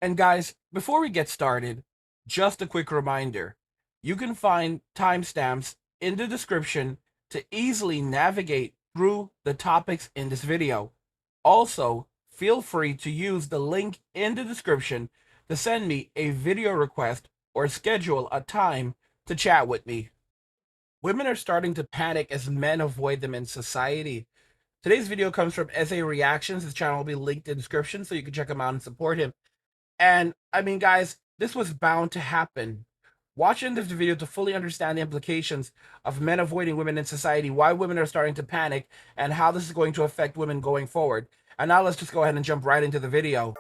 And guys, before we get started, just a quick reminder. You can find timestamps in the description to easily navigate through the topics in this video. Also, feel free to use the link in the description to send me a video request or schedule a time to chat with me. Women are starting to panic as men avoid them in society. Today's video comes from SA Reactions. His channel will be linked in the description so you can check him out and support him. And I mean, guys, this was bound to happen. Watching this video to fully understand the implications of men avoiding women in society, why women are starting to panic, and how this is going to affect women going forward. And now let's just go ahead and jump right into the video.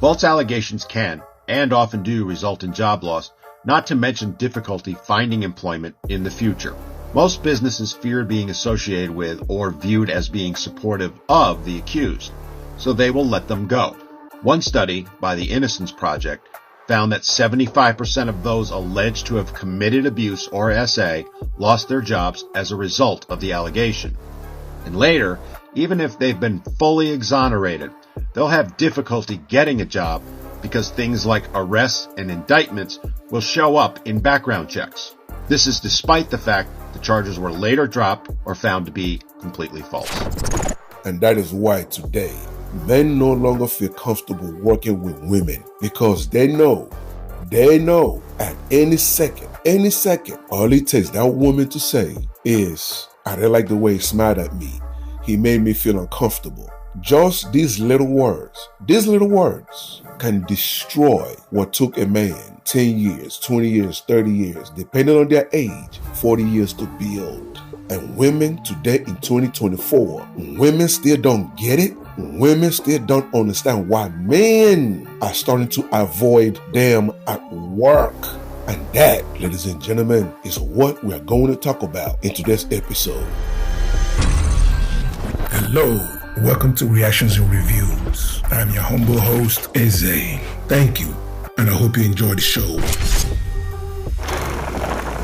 False allegations can, and often do, result in job loss, not to mention difficulty finding employment in the future. Most businesses fear being associated with or viewed as being supportive of the accused, so they will let them go. One study by the Innocence Project found that 75% of those alleged to have committed abuse or SA lost their jobs as a result of the allegation. And later, even if they've been fully exonerated, they'll have difficulty getting a job because things like arrests and indictments will show up in background checks. This is despite the fact the charges were later dropped or found to be completely false. And that is why today, men no longer feel comfortable working with women because they know at any second, all it takes that woman to say is, I didn't like the way he smiled at me. He made me feel uncomfortable. Just these little words can destroy what took a man 10 years, 20 years, 30 years, depending on their age, 40 years to build. And women today in 2024, women still don't get it. Women still don't understand why men are starting to avoid them at work. And that, ladies and gentlemen, is what we are going to talk about in today's episode. Hello, welcome to Reactions and Reviews. I'm your humble host, Eze. Thank you, and I hope you enjoy the show.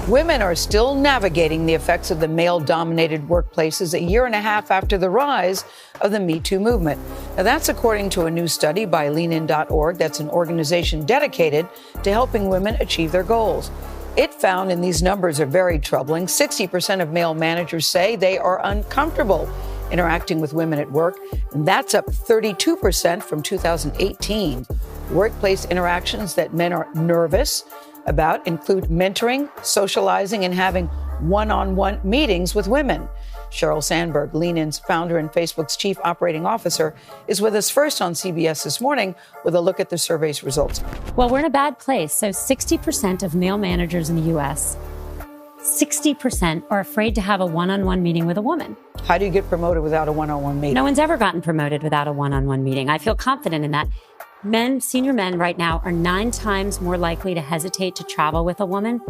Women are still navigating the effects of the male-dominated workplaces a year and a half after the rise of the MeToo movement. Now, that's according to a new study by leanin.org. That's an organization dedicated to helping women achieve their goals. It found, and these numbers are very troubling, 60% of male managers say they are uncomfortable interacting with women at work, and that's up 32% from 2018. Workplace interactions that men are nervous about include mentoring, socializing, and having one-on-one meetings with women. Sheryl Sandberg, Leanin's founder and Facebook's chief operating officer, is with us first on CBS This Morning with a look at the survey's results. Well, we're in a bad place. So 60% of male managers in the U.S., 60% are afraid to have a one-on-one meeting with a woman. How do you get promoted without a one-on-one meeting? No one's ever gotten promoted without a one-on-one meeting. I feel confident in that. Men, senior men right now, are 9 times more likely to hesitate to travel with a woman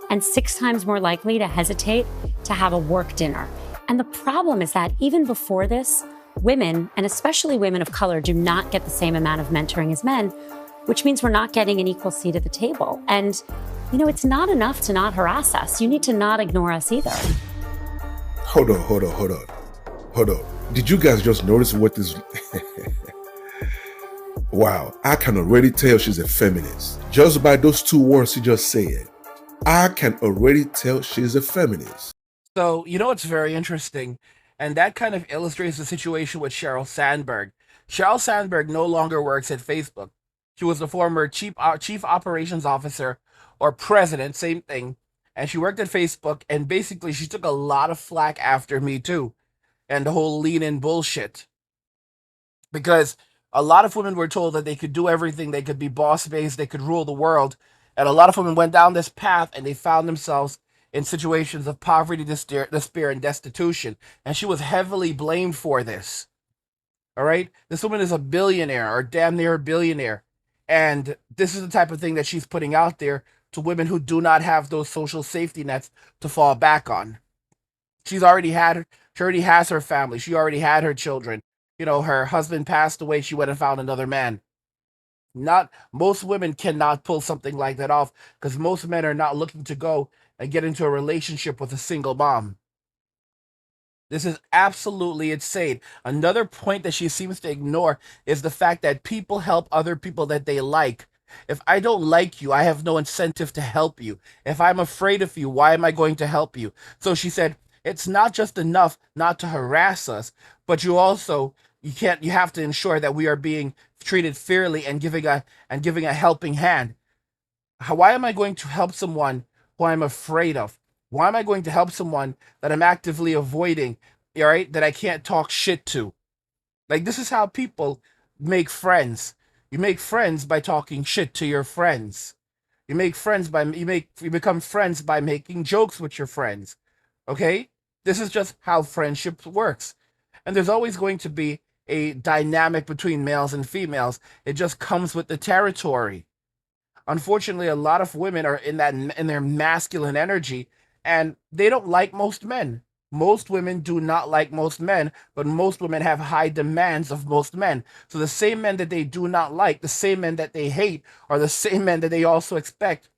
and 6 times more likely to hesitate to have a work dinner. And the problem is that even before this, women, and especially women of color, do not get the same amount of mentoring as men, which means we're not getting an equal seat at the table. And, you know, it's not enough to not harass us. You need to not ignore us either. Hold on. Did you guys just notice what this... Wow, I can already tell she's a feminist. Just by those 2 words she just said, I can already tell she's a feminist. So, you know, it's very interesting, and that kind of illustrates the situation with Sheryl Sandberg. Sheryl Sandberg no longer works at Facebook. She was the former chief operations officer or president, same thing, and she worked at Facebook, and basically she took a lot of flack after Me Too and the whole lean-in bullshit. Because a lot of women were told that they could do everything, they could be boss babes, they could rule the world, and a lot of women went down this path and they found themselves in situations of poverty, despair, and destitution, and she was heavily blamed for this. All right? This woman is a billionaire, or damn near a billionaire, and this is the type of thing that she's putting out there to women who do not have those social safety nets to fall back on. She already has her family, she already had her children. You know, her husband passed away, she went and found another man. Not most women cannot pull something like that off because most men are not looking to go and get into a relationship with a single mom. This is absolutely insane. Another point that she seems to ignore is the fact that people help other people that they like. If I don't like you, I have no incentive to help you. If I'm afraid of you, why am I going to help you? So she said, it's not just enough not to harass us, but you have to ensure that we are being treated fairly and giving a helping hand. Why am I going to help someone who I'm afraid of? Why am I going to help someone that I'm actively avoiding, all right, that I can't talk shit to? Like, this is how people make friends. You make friends by talking shit to your friends. You become friends by making jokes with your friends. Okay? This is just how friendship works. And there's always going to be a dynamic between males and females. It just comes with the territory. Unfortunately, a lot of women are in their masculine energy, and they don't like most men. Most women do not like most men, but most women have high demands of most men. So the same men that they do not like, the same men that they hate, are the same men that they also expect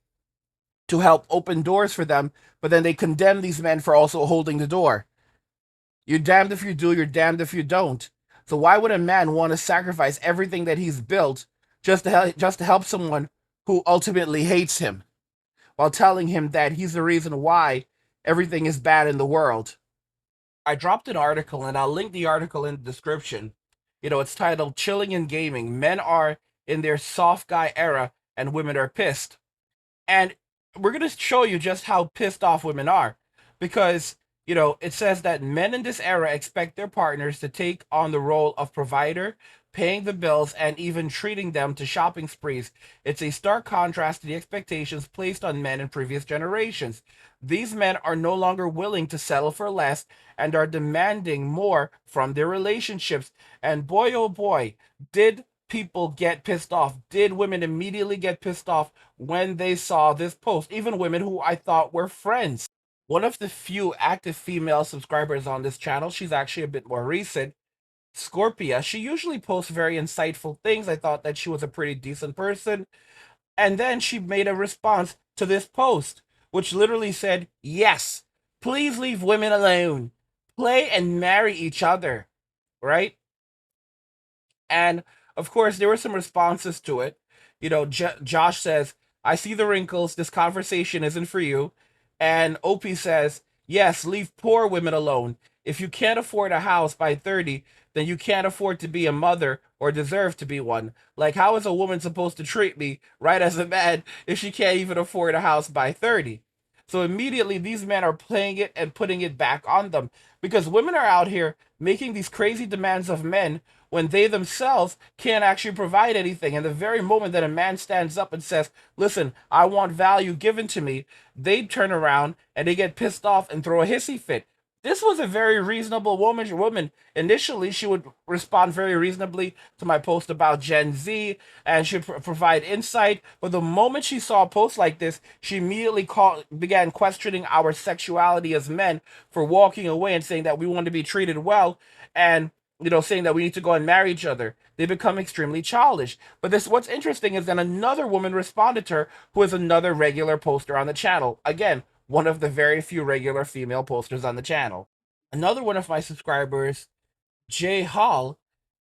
to help open doors for them, but then they condemn these men for also holding the door. You're damned if you do, you're damned if you don't. So why would a man want to sacrifice everything that he's built just to help someone who ultimately hates him, while telling him that he's the reason why everything is bad in the world? I dropped an article, and I'll link the article in the description. It's titled Chilling and Gaming. Men are in their soft guy era and women are pissed. And we're going to show you just how pissed off women are. Because, it says that men in this era expect their partners to take on the role of provider, paying the bills, and even treating them to shopping sprees. It's a stark contrast to the expectations placed on men in previous generations. These men are no longer willing to settle for less and are demanding more from their relationships. And boy, oh boy, did people get pissed off. Did women immediately get pissed off when they saw this post? Even women who I thought were friends. One of the few active female subscribers on this channel, she's actually a bit more recent, Scorpia. She usually posts very insightful things. I thought that she was a pretty decent person. And then she made a response to this post, which literally said, yes, please leave women alone. Play and marry each other. Right? And of course, there were some responses to it. Josh says, I see the wrinkles. This conversation isn't for you. And Opie says, yes, leave poor women alone. If you can't afford a house by 30, then you can't afford to be a mother or deserve to be one. Like, how is a woman supposed to treat me right as a man if she can't even afford a house by 30? So immediately these men are playing it and putting it back on them, because women are out here making these crazy demands of men when they themselves can't actually provide anything. And the very moment that a man stands up and says, listen, I want value given to me, they turn around and they get pissed off and throw a hissy fit. This was a very reasonable woman. Initially, she would respond very reasonably to my post about Gen Z, and she'd provide insight. But the moment she saw a post like this, she immediately began questioning our sexuality as men for walking away and saying that we want to be treated well, and saying that we need to go and marry each other. They become extremely childish. But what's interesting is that another woman responded to her, who is another regular poster on the channel. Again, one of the very few regular female posters on the channel. Another one of my subscribers, Jay Hall,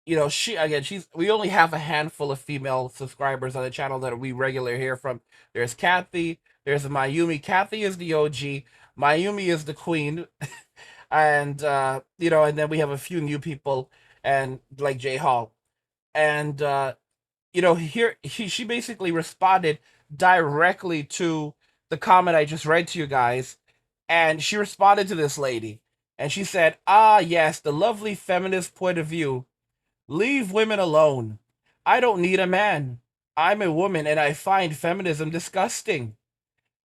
we only have a handful of female subscribers on the channel that we regularly hear from. There's Kathy, there's Mayumi. Kathy is the OG, Mayumi is the queen, and and then we have a few new people, and like Jay Hall. And she basically responded directly to the comment I just read to you guys, and she responded to this lady, and she said, ah, yes, the lovely feminist point of view. Leave women alone. I don't need a man. I'm a woman, and I find feminism disgusting.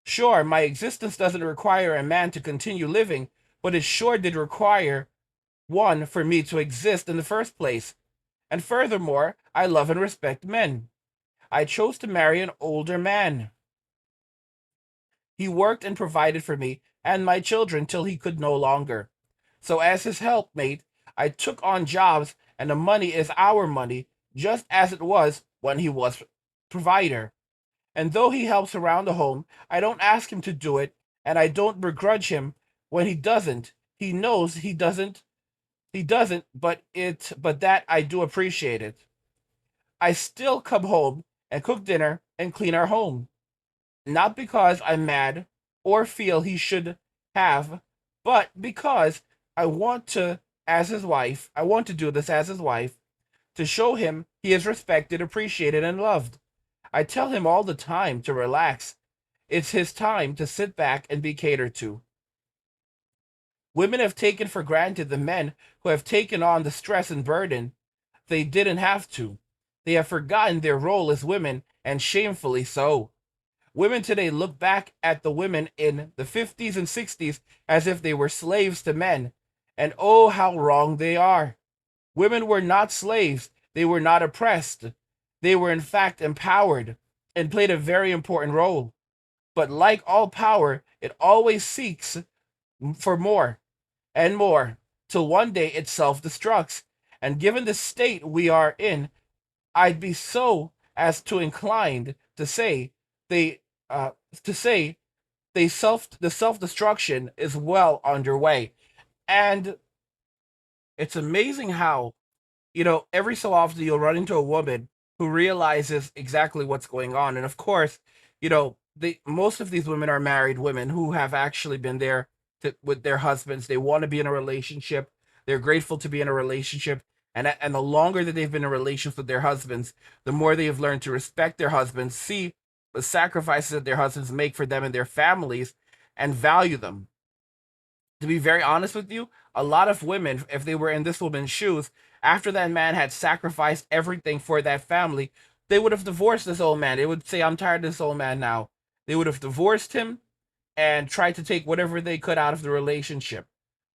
Sure, my existence doesn't require a man to continue living, but it sure did require one for me to exist in the first place. And furthermore, I love and respect men. I chose to marry an older man. He worked and provided for me and my children till he could no longer. So as his helpmate, I took on jobs, and the money is our money, just as it was when he was provider. And though he helps around the home, I don't ask him to do it, and I don't begrudge him when he doesn't. he knows he doesn't, but that I do appreciate it. I still come home and cook dinner and clean our home. Not because I'm mad or feel he should have, but because I want to, as his wife, I want to do this as his wife to show him he is respected, appreciated, and loved. I tell him all the time to relax. It's his time to sit back and be catered to. Women have taken for granted the men who have taken on the stress and burden they didn't have to. They have forgotten their role as women, and shamefully so. Women today look back at the women in the 50s and 60s as if they were slaves to men, and oh, how wrong they are. Women were not slaves, they were not oppressed. They were, in fact, empowered and played a very important role. But like all power, it always seeks for more and more, till one day it self destructs. And given the state we are in, I'd be so as to inclined to say they uh, to say the self destruction is well underway. And it's amazing how, every so often you'll run into a woman who realizes exactly what's going on. And of course, most of these women are married women who have actually been there with their husbands. They want to be in a relationship. They're grateful to be in a relationship. And the longer that they've been in relations with their husbands, the more they have learned to respect their husbands, see the sacrifices that their husbands make for them and their families, and value them. To be very honest with you, a lot of women, if they were in this woman's shoes, after that man had sacrificed everything for that family, they would have divorced this old man. They would say, I'm tired of this old man now. They would have divorced him and tried to take whatever they could out of the relationship.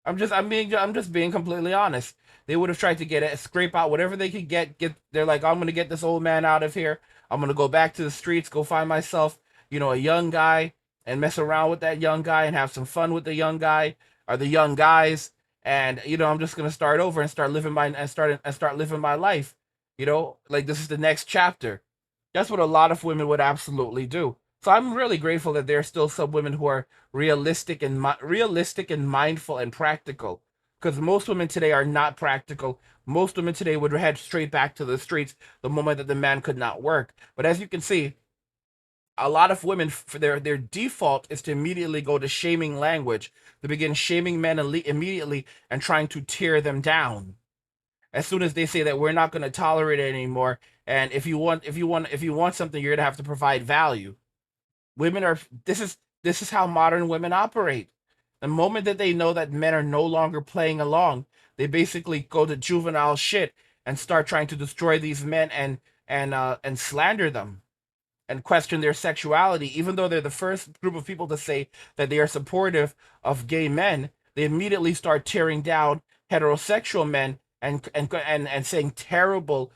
I'm just being completely honest. They would have tried to get it, scrape out whatever they could get. They're like, I'm gonna get this old man out of here. I'm gonna go back to the streets, go find myself, a young guy, and mess around with that young guy and have some fun with the young guy or the young guys. And I'm just gonna start over and start living my life. Like this is the next chapter. That's what a lot of women would absolutely do. So I'm really grateful that there are still some women who are realistic and mindful and practical. Because most women today are not practical. Most women today would head straight back to the streets the moment that the man could not work. But as you can see, a lot of women, for their default is to immediately go to shaming language, to begin shaming men immediately and trying to tear them down. As soon as they say that we're not going to tolerate it anymore, and if you want something, you're going to have to provide value. Women are this is how modern women operate. The moment that they know that men are no longer playing along, they basically go to juvenile shit and start trying to destroy these men and slander them and question their sexuality. Even though they're the first group of people to say that they are supportive of gay men, they immediately start tearing down heterosexual men and saying terrible,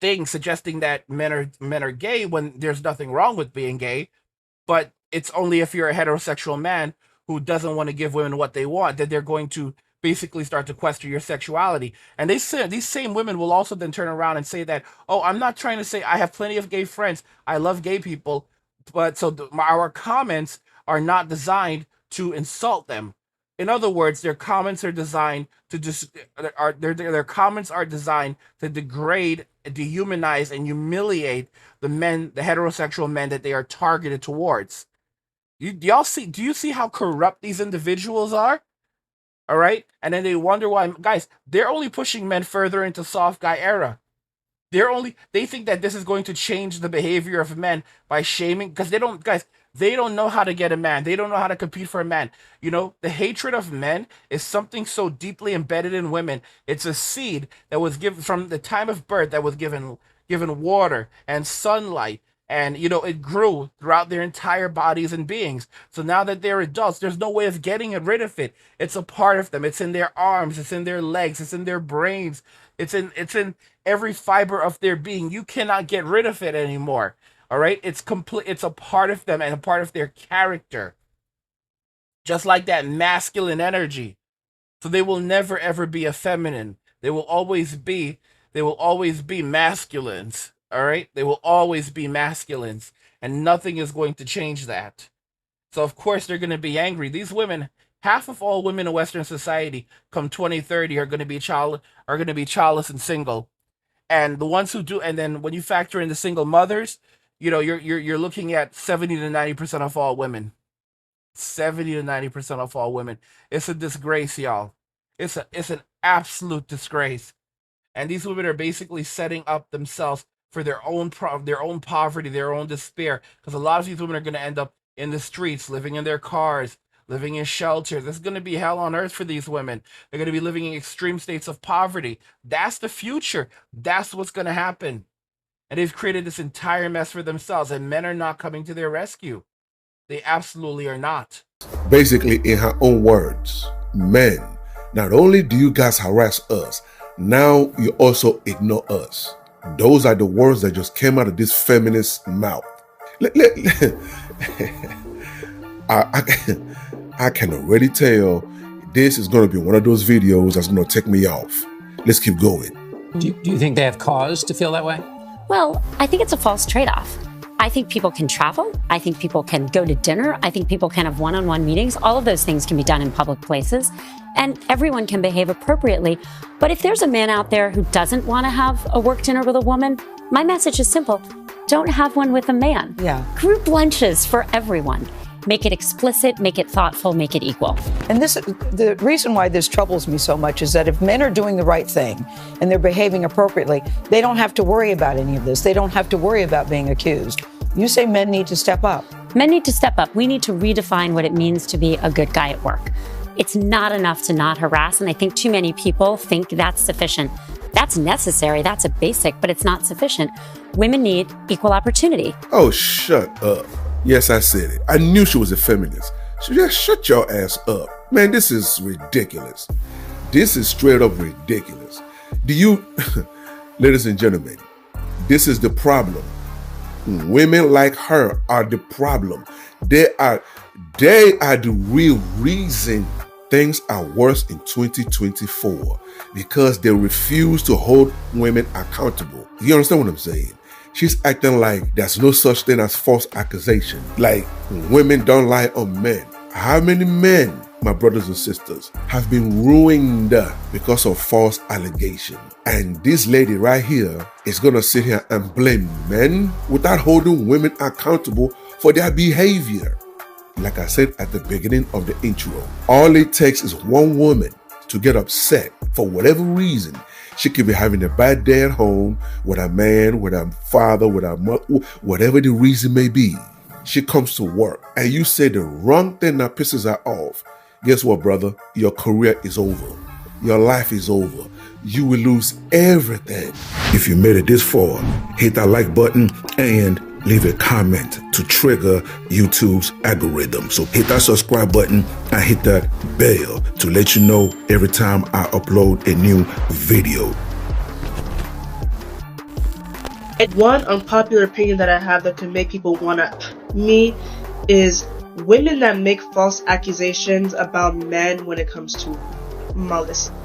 things suggesting that men are gay when there's nothing wrong with being gay, but it's only if you're a heterosexual man who doesn't want to give women what they want that they're going to basically start to question your sexuality. And they say these same women will also then turn around and say that, oh, I'm not trying to say I have plenty of gay friends. I love gay people, but our comments are not designed to insult them. In other words, their comments are designed to just their comments are designed to degrade, dehumanize, and humiliate the heterosexual men that they are targeted towards. Do you see how corrupt these individuals are? All right. And then they wonder why, guys, they're only pushing men further into soft guy era. They think that this is going to change the behavior of men by shaming, because they don't know how to get a man. They don't know how to compete for a man. The hatred of men is something so deeply embedded in women. It's a seed that was given from the time of birth, that was given water and sunlight, and it grew throughout their entire bodies and beings. So now that they're adults, there's no way of getting rid of it. It's a part of them. It's in their arms, it's in their legs, it's in their brains, it's in every fiber of their being. You cannot get rid of it anymore. All right? It's a part of them and a part of their character. Just like that masculine energy. So they will never ever be effeminate. They will always be masculines. All right? They will always be masculines, and nothing is going to change that. So of course they're going to be angry. These women Half of all women in Western society come 2030 are going to be childless and single. And the ones who do, and then when you factor in the single mothers, you're looking at 70 to 90% of all women. 70 to 90% of all women. It's a disgrace, y'all. It's an absolute disgrace. And these women are basically setting up themselves for their own poverty, their own despair, because a lot of these women are going to end up in the streets, living in their cars, living in shelters. This is going to be hell on earth for these women. They're going to be living in extreme states of poverty. That's the future. That's what's going to happen. And they've created this entire mess for themselves, and men are not coming to their rescue. They absolutely are not. Basically, in her own words, men, not only do you guys harass us, now you also ignore us. Those are the words that just came out of this feminist mouth. I can already tell this is going to be one of those videos that's going to take me off. Let's keep going. Do you think they have cause to feel that way? Well, I think it's a false trade-off. I think people can travel. I think people can go to dinner. I think people can have one-on-one meetings. All of those things can be done in public places, and everyone can behave appropriately. But if there's a man out there who doesn't want to have a work dinner with a woman, my message is simple. Don't have one with a man. Yeah. Group lunches for everyone. Make it explicit, make it thoughtful, make it equal. And the reason why this troubles me so much is that if men are doing the right thing and they're behaving appropriately, they don't have to worry about any of this. They don't have to worry about being accused. You say men need to step up. Men need to step up. We need to redefine what it means to be a good guy at work. It's not enough to not harass, and I think too many people think that's sufficient. That's necessary, that's a basic, but it's not sufficient. Women need equal opportunity. Oh, shut up. Yes, I said it. I knew she was a feminist. So just shut your ass up. Man, this is ridiculous. This is straight up ridiculous. Ladies and gentlemen, this is the problem. Women like her are the problem. They are the real reason things are worse in 2024 because they refuse to hold women accountable. You understand what I'm saying? She's acting like there's no such thing as false accusation. Like women don't lie on men. How many men, my brothers and sisters, have been ruined because of false allegation? And this lady right here is going to sit here and blame men without holding women accountable for their behavior. Like I said at the beginning of the intro, all it takes is one woman to get upset for whatever reason. She could be having a bad day at home with her man, with her father, with her mother, whatever the reason may be. She comes to work and you say the wrong thing that pisses her off. Guess what, brother? Your career is over. Your life is over. You will lose everything. If you made it this far, hit that like button and leave a comment to trigger YouTube's algorithm. So hit that subscribe button and hit that bell to let you know every time I upload a new video. One unpopular opinion that I have that can make people wanna me is women that make false accusations about men when it comes to molestation,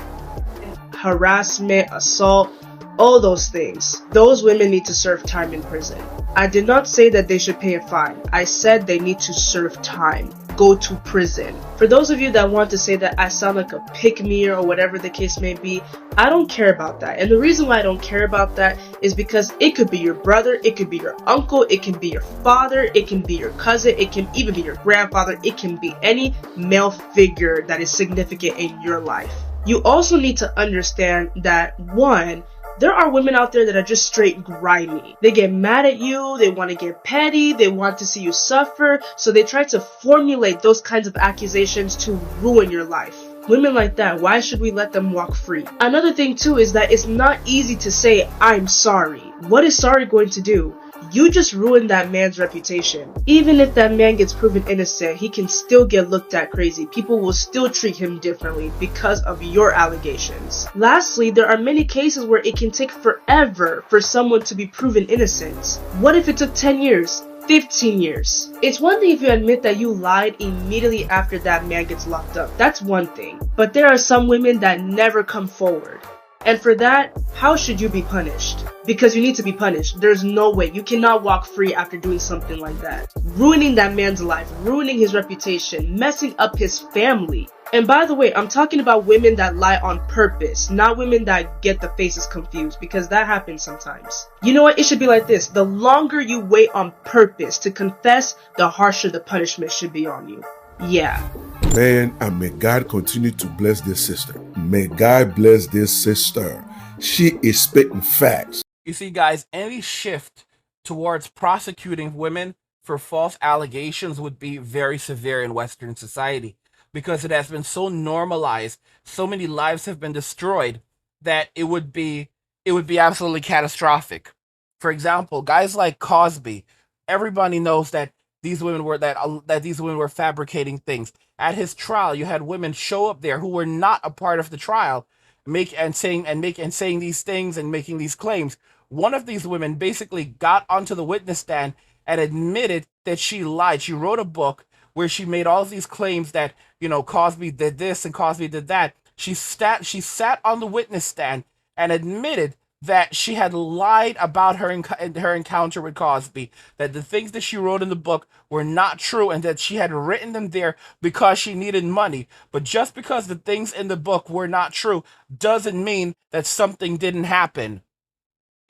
harassment, assault, all those things. Those women need to serve time in prison. I did not say that they should pay a fine. I said they need to serve time. Go to prison. For those of you that want to say that I sound like a pick-me or whatever the case may be, I don't care about that. And the reason why I don't care about that is because it could be your brother, it could be your uncle, it can be your father, it can be your cousin, it can even be your grandfather, it can be any male figure that is significant in your life. You also need to understand that, one, there are women out there that are just straight grimy. They get mad at you, they want to get petty, they want to see you suffer, so they try to formulate those kinds of accusations to ruin your life. Women like that, why should we let them walk free? Another thing too is that it's not easy to say, I'm sorry. What is sorry going to do? You just ruined that man's reputation. Even if that man gets proven innocent, he can still get looked at crazy. People will still treat him differently because of your allegations. Lastly, there are many cases where it can take forever for someone to be proven innocent. What if it took 10 years? 15 years. It's one thing if you admit that you lied immediately after that man gets locked up. That's one thing. But there are some women that never come forward. And for that, how should you be punished? because you need to be punished. There's no way. You cannot walk free after doing something like that. Ruining that man's life, ruining his reputation, messing up his family. And by the way, I'm talking about women that lie on purpose, not women that get the faces confused, because that happens sometimes. You know what? It should be like this. The longer you wait on purpose to confess, the harsher the punishment should be on you. Yeah. Man, and may God continue to bless this sister. May God bless this sister. She is spitting facts. You see, guys, any shift towards prosecuting women for false allegations would be very severe in Western society, because it has been so normalized, so many lives have been destroyed, that it would be absolutely catastrophic. For example, guys like Cosby, everybody knows that these women were that these women were fabricating things. At his trial, you had women show up there who were not a part of the trial, saying these things and making these claims. One of these women basically got onto the witness stand and admitted that she lied. She wrote a book where she made all of these claims that, Cosby did this and Cosby did that. She sat on the witness stand and admitted that she had lied about her encounter with Cosby, that the things that she wrote in the book were not true, and that she had written them there because she needed money. But just because the things in the book were not true doesn't mean that something didn't happen.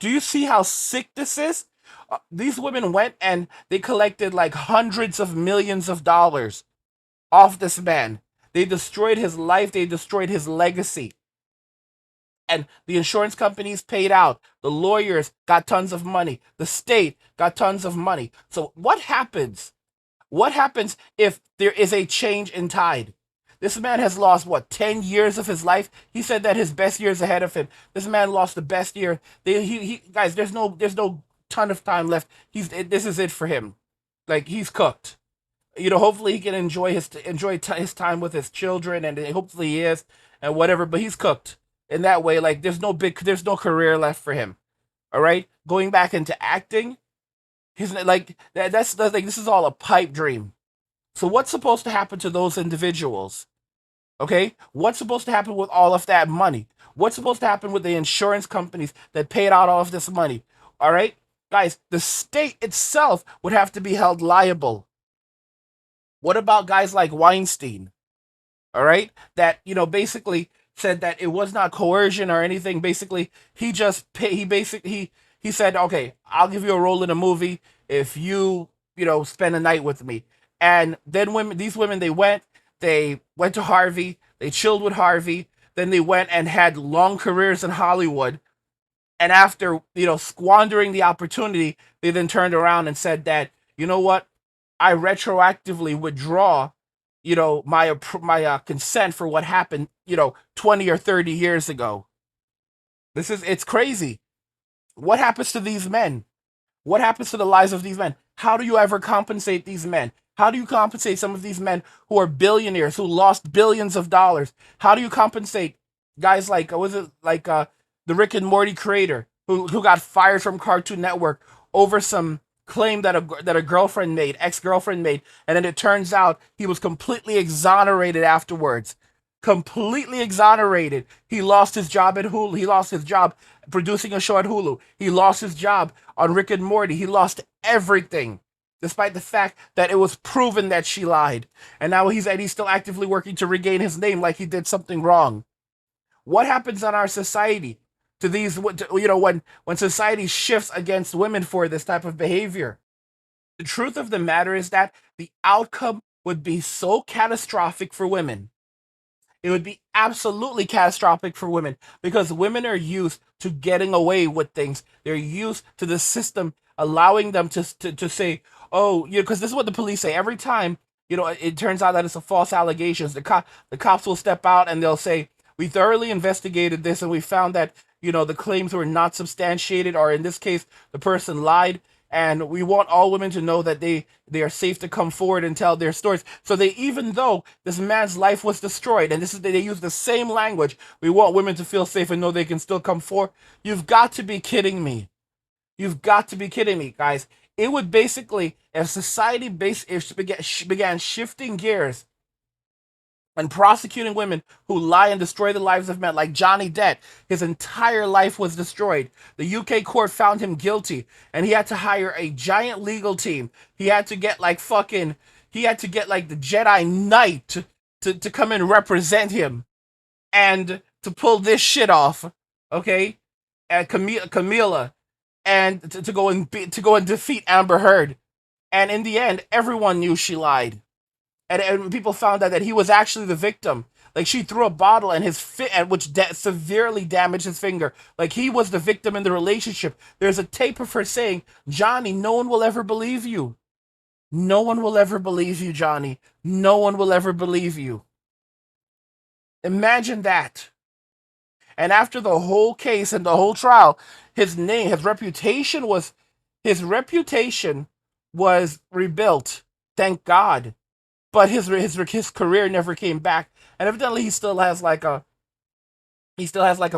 Do you see how sick this is? These women went and they collected like hundreds of millions of dollars off this man. They destroyed his life. They destroyed his legacy. And the insurance companies paid out. The lawyers got tons of money. The state got tons of money. So what happens? What happens if there is a change in tide? This man has lost, 10 years of his life? He said that his best years ahead of him. This man lost the best year. Guys, there's no ton of time left. This is it for him. Like, he's cooked. Hopefully he can enjoy his time with his children, and hopefully he is, and whatever, but he's cooked. In that way, like, there's no career left for him. All right, going back into acting, that's the thing. This is all a pipe dream. So what's supposed to happen to those individuals? Okay, what's supposed to happen with all of that money? What's supposed to happen with the insurance companies that paid out all of this money? All right, guys, the state itself would have to be held liable. What about guys like Weinstein? All right, that basically said that it was not coercion or anything. Basically, he said, okay, I'll give you a role in a movie if you spend a night with me. And then these women, they went to Harvey, they chilled with Harvey, then they went and had long careers in Hollywood. And after squandering the opportunity, they then turned around and said that, you know what, I retroactively withdraw my consent for what happened 20 or 30 years ago. It's crazy. What happens to these men? What happens to the lives of these men? How do you ever compensate these men? How do you compensate some of these men who are billionaires, who lost billions of dollars? How do you compensate guys like the Rick and Morty creator who got fired from Cartoon Network over some claim that a ex-girlfriend made, and then it turns out he was completely exonerated afterwards. Completely exonerated. He lost his job at Hulu. He lost his job producing a show at Hulu. He lost his job on Rick and Morty. He lost everything, despite the fact that it was proven that she lied. And now he's still actively working to regain his name like he did something wrong. What happens in our society to these, when society shifts against women for this type of behavior? The truth of the matter is that the outcome would be so catastrophic for women. It would be absolutely catastrophic for women, because women are used to getting away with things. They're used to the system allowing them to say, oh, because this is what the police say every time. It turns out that it's a false allegations. The cops will step out and they'll say, we thoroughly investigated this and we found that the claims were not substantiated, or in this case, the person lied. And we want all women to know that they are safe to come forward and tell their stories. So even though this man's life was destroyed, and they use the same language, we want women to feel safe and know they can still come forward. You've got to be kidding me. You've got to be kidding me, guys. It would basically, if society began shifting gears and prosecuting women who lie and destroy the lives of men, like Johnny Depp. His entire life was destroyed. The UK court found him guilty, and he had to hire a giant legal team. He had to get like he had to get like the Jedi Knight to come and represent him and to pull this shit off. Okay, and Camila, and to go and defeat Amber Heard. And in the end, everyone knew she lied, and people found out that he was actually the victim. Like she threw a bottle and his fit, and which severely damaged his finger. Like he was the victim in the relationship. There's a tape of her saying, "Johnny, no one will ever believe you. No one will ever believe you, Johnny. No one will ever believe you." Imagine that. And after the whole case and the whole trial, his reputation was rebuilt. Thank God. But his career never came back. And evidently he still has like a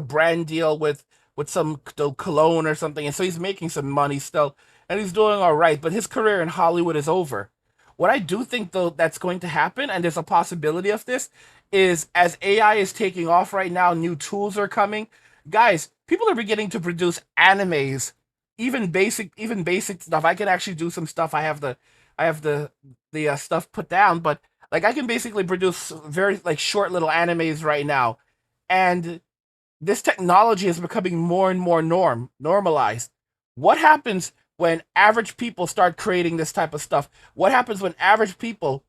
brand deal with some cologne or something, and so he's making some money still, and he's doing all right. But his career in Hollywood is over. What I do think though that's going to happen, and there's a possibility of this, is as AI is taking off right now, new tools are coming. Guys, people are beginning to produce animes, even basic stuff. I can actually do some stuff. I have the stuff put down, but like I can basically produce very like short little animes right now, and this technology is becoming more and more normalized. What happens when average people start creating this type of stuff? What happens when average people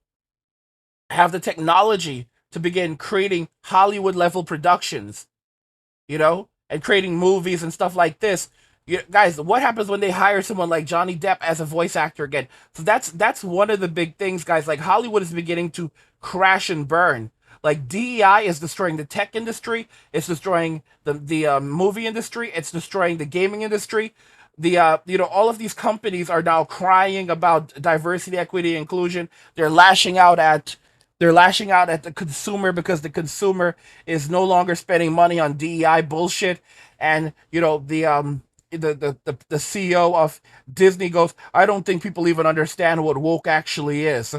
have the technology to begin creating Hollywood level productions, and creating movies and stuff like this? Guys, what happens when they hire someone like Johnny Depp as a voice actor again? So that's one of the big things, guys. Like Hollywood is beginning to crash and burn. Like DEI is destroying the tech industry. It's destroying the movie industry. It's destroying the gaming industry. All of these companies are now crying about diversity, equity, inclusion. They're lashing out at the consumer because the consumer is no longer spending money on DEI bullshit. And the CEO of Disney goes, "I don't think people even understand what woke actually is."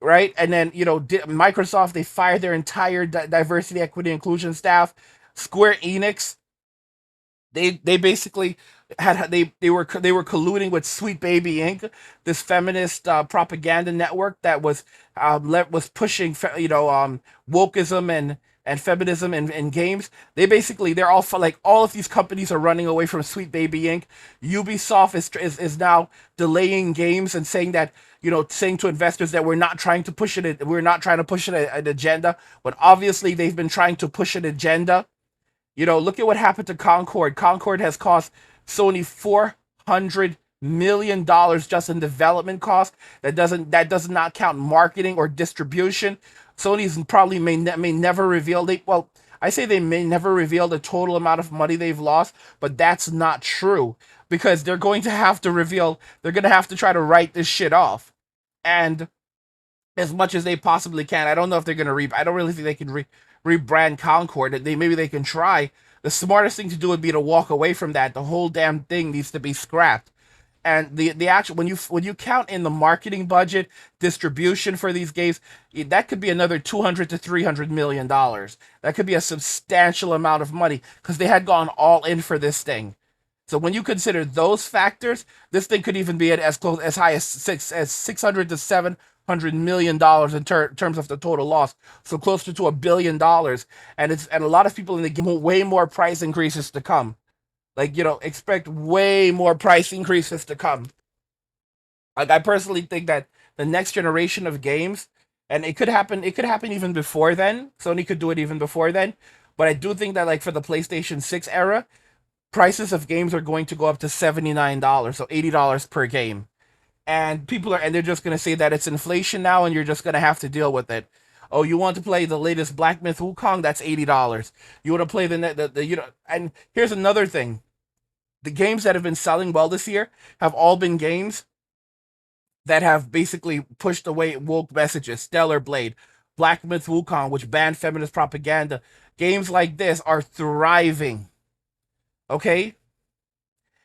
Right? And then, Microsoft, they fired their entire diversity, equity, inclusion staff. Square Enix, they basically they were colluding with Sweet Baby Inc., this feminist propaganda network that was pushing wokeism and feminism in games. They're all like all of these companies are running away from Sweet Baby Inc. Ubisoft is now delaying games and saying that saying to investors that we're not trying to push an agenda, but obviously they've been trying to push an agenda. Look at what happened to Concord. Concord has cost Sony $400 million just in development costs. That does not count marketing or distribution. Sony's probably may never reveal I say they may never reveal the total amount of money they've lost, but that's not true because they're going to have to reveal. They're going to have to try to write this shit off, and as much as they possibly can. I don't know if they're going to I don't really think they can rebrand Concord. Maybe they can try. The smartest thing to do would be to walk away from that. The whole damn thing needs to be scrapped. And the actual when you count in the marketing budget, distribution for these games, that could be another $200 to $300 million. That could be a substantial amount of money because they had gone all in for this thing. So when you consider those factors, this thing could even be at as high as 600 to $700 million in terms of the total loss. So closer to $1 billion, and a lot of people in the game way more price increases to come. Like, expect way more price increases to come. Like, I personally think that the next generation of games, and it could happen even before then. Sony could do it even before then. But I do think that, like, for the PlayStation 6 era, prices of games are going to go up to $79, so $80 per game. And they're just going to say that it's inflation now, and you're just going to have to deal with it. Oh, you want to play the latest Black Myth Wukong? That's $80. You want to play and here's another thing. The games that have been selling well this year have all been games that have basically pushed away woke messages. Stellar Blade, Black Myth Wukong, which banned feminist propaganda. Games like this are thriving. Okay?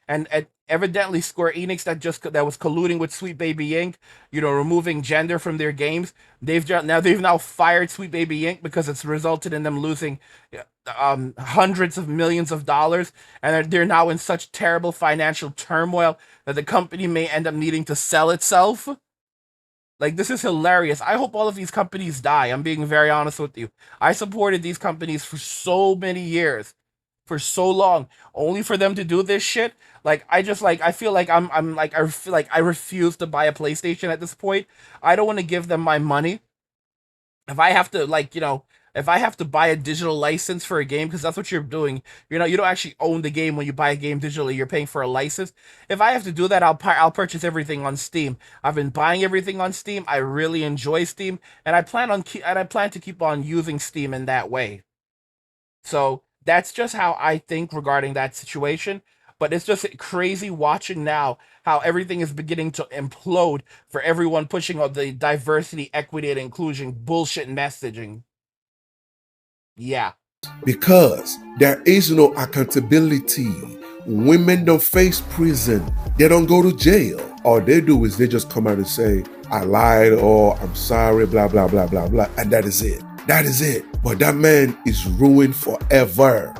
And evidently Square Enix that was colluding with Sweet Baby Inc., removing gender from their games. They've now fired Sweet Baby Inc. because it's resulted in them losing hundreds of millions of dollars, and they're now in such terrible financial turmoil that the company may end up needing to sell itself. Like, this is hilarious. I hope all of these companies die. I'm being very honest with you. I supported these companies for so many years, for so long, only for them to do this shit. Like, I feel like I feel like I refuse to buy a PlayStation at this point. I don't want to give them my money. If I have to, if I have to buy a digital license for a game, because that's what you're doing, you don't actually own the game when you buy a game digitally. You're paying for a license. If I have to do that, I'll purchase everything on Steam. I've been buying everything on Steam. I really enjoy Steam, and I plan to keep on using Steam in that way. So that's just how I think regarding that situation. But it's just crazy watching now how everything is beginning to implode for everyone pushing on the diversity, equity, and inclusion bullshit messaging. Yeah. Because there is no accountability. Women don't face prison. They don't go to jail. All they do is they just come out and say, I lied, or I'm sorry, blah, blah, blah, blah, blah. And that is it. That is it. But that man is ruined forever.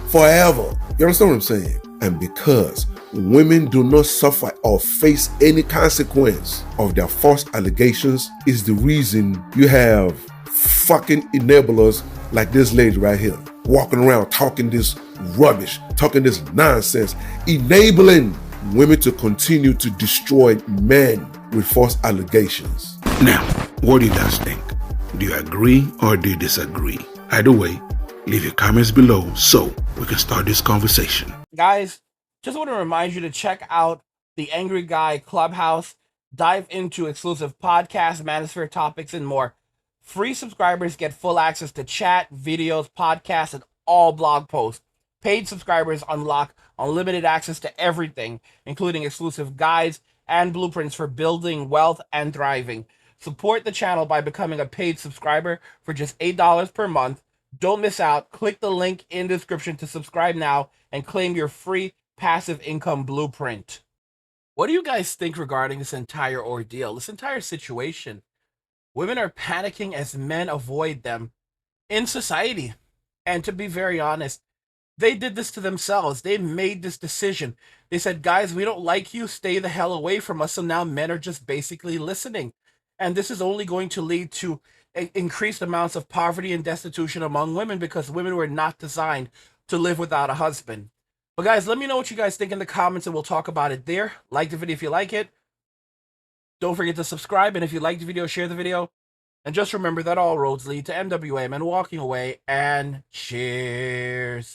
Forever. You understand what I'm saying? And because women do not suffer or face any consequence of their false allegations is the reason you have fucking enablers like this lady right here, walking around talking this rubbish, talking this nonsense, enabling women to continue to destroy men with false allegations. Now, what do you guys think? Do you agree or do you disagree? Either way, leave your comments below so we can start this conversation. Guys, just want to remind you to check out the Angry Guy Clubhouse, dive into exclusive podcasts, manosphere topics, and more. Free subscribers get full access to chat, videos, podcasts, and all blog posts. Paid subscribers unlock unlimited access to everything, including exclusive guides and blueprints for building wealth and thriving. Support the channel by becoming a paid subscriber for just $8 per month. Don't miss out. Click the link in the description to subscribe now and claim your free passive income blueprint. What do you guys think regarding this entire ordeal, this entire situation? Women are panicking as men avoid them in society. And to be very honest, they did this to themselves. They made this decision. They said, guys, we don't like you. Stay the hell away from us. So now men are just basically listening. And this is only going to lead to increased amounts of poverty and destitution among women because women were not designed to live without a husband. But guys, let me know what you guys think in the comments and we'll talk about it there. Like the video if you like it. Don't forget to subscribe, and if you like the video, share the video. And just remember that all roads lead to MWA, men walking away, and cheers.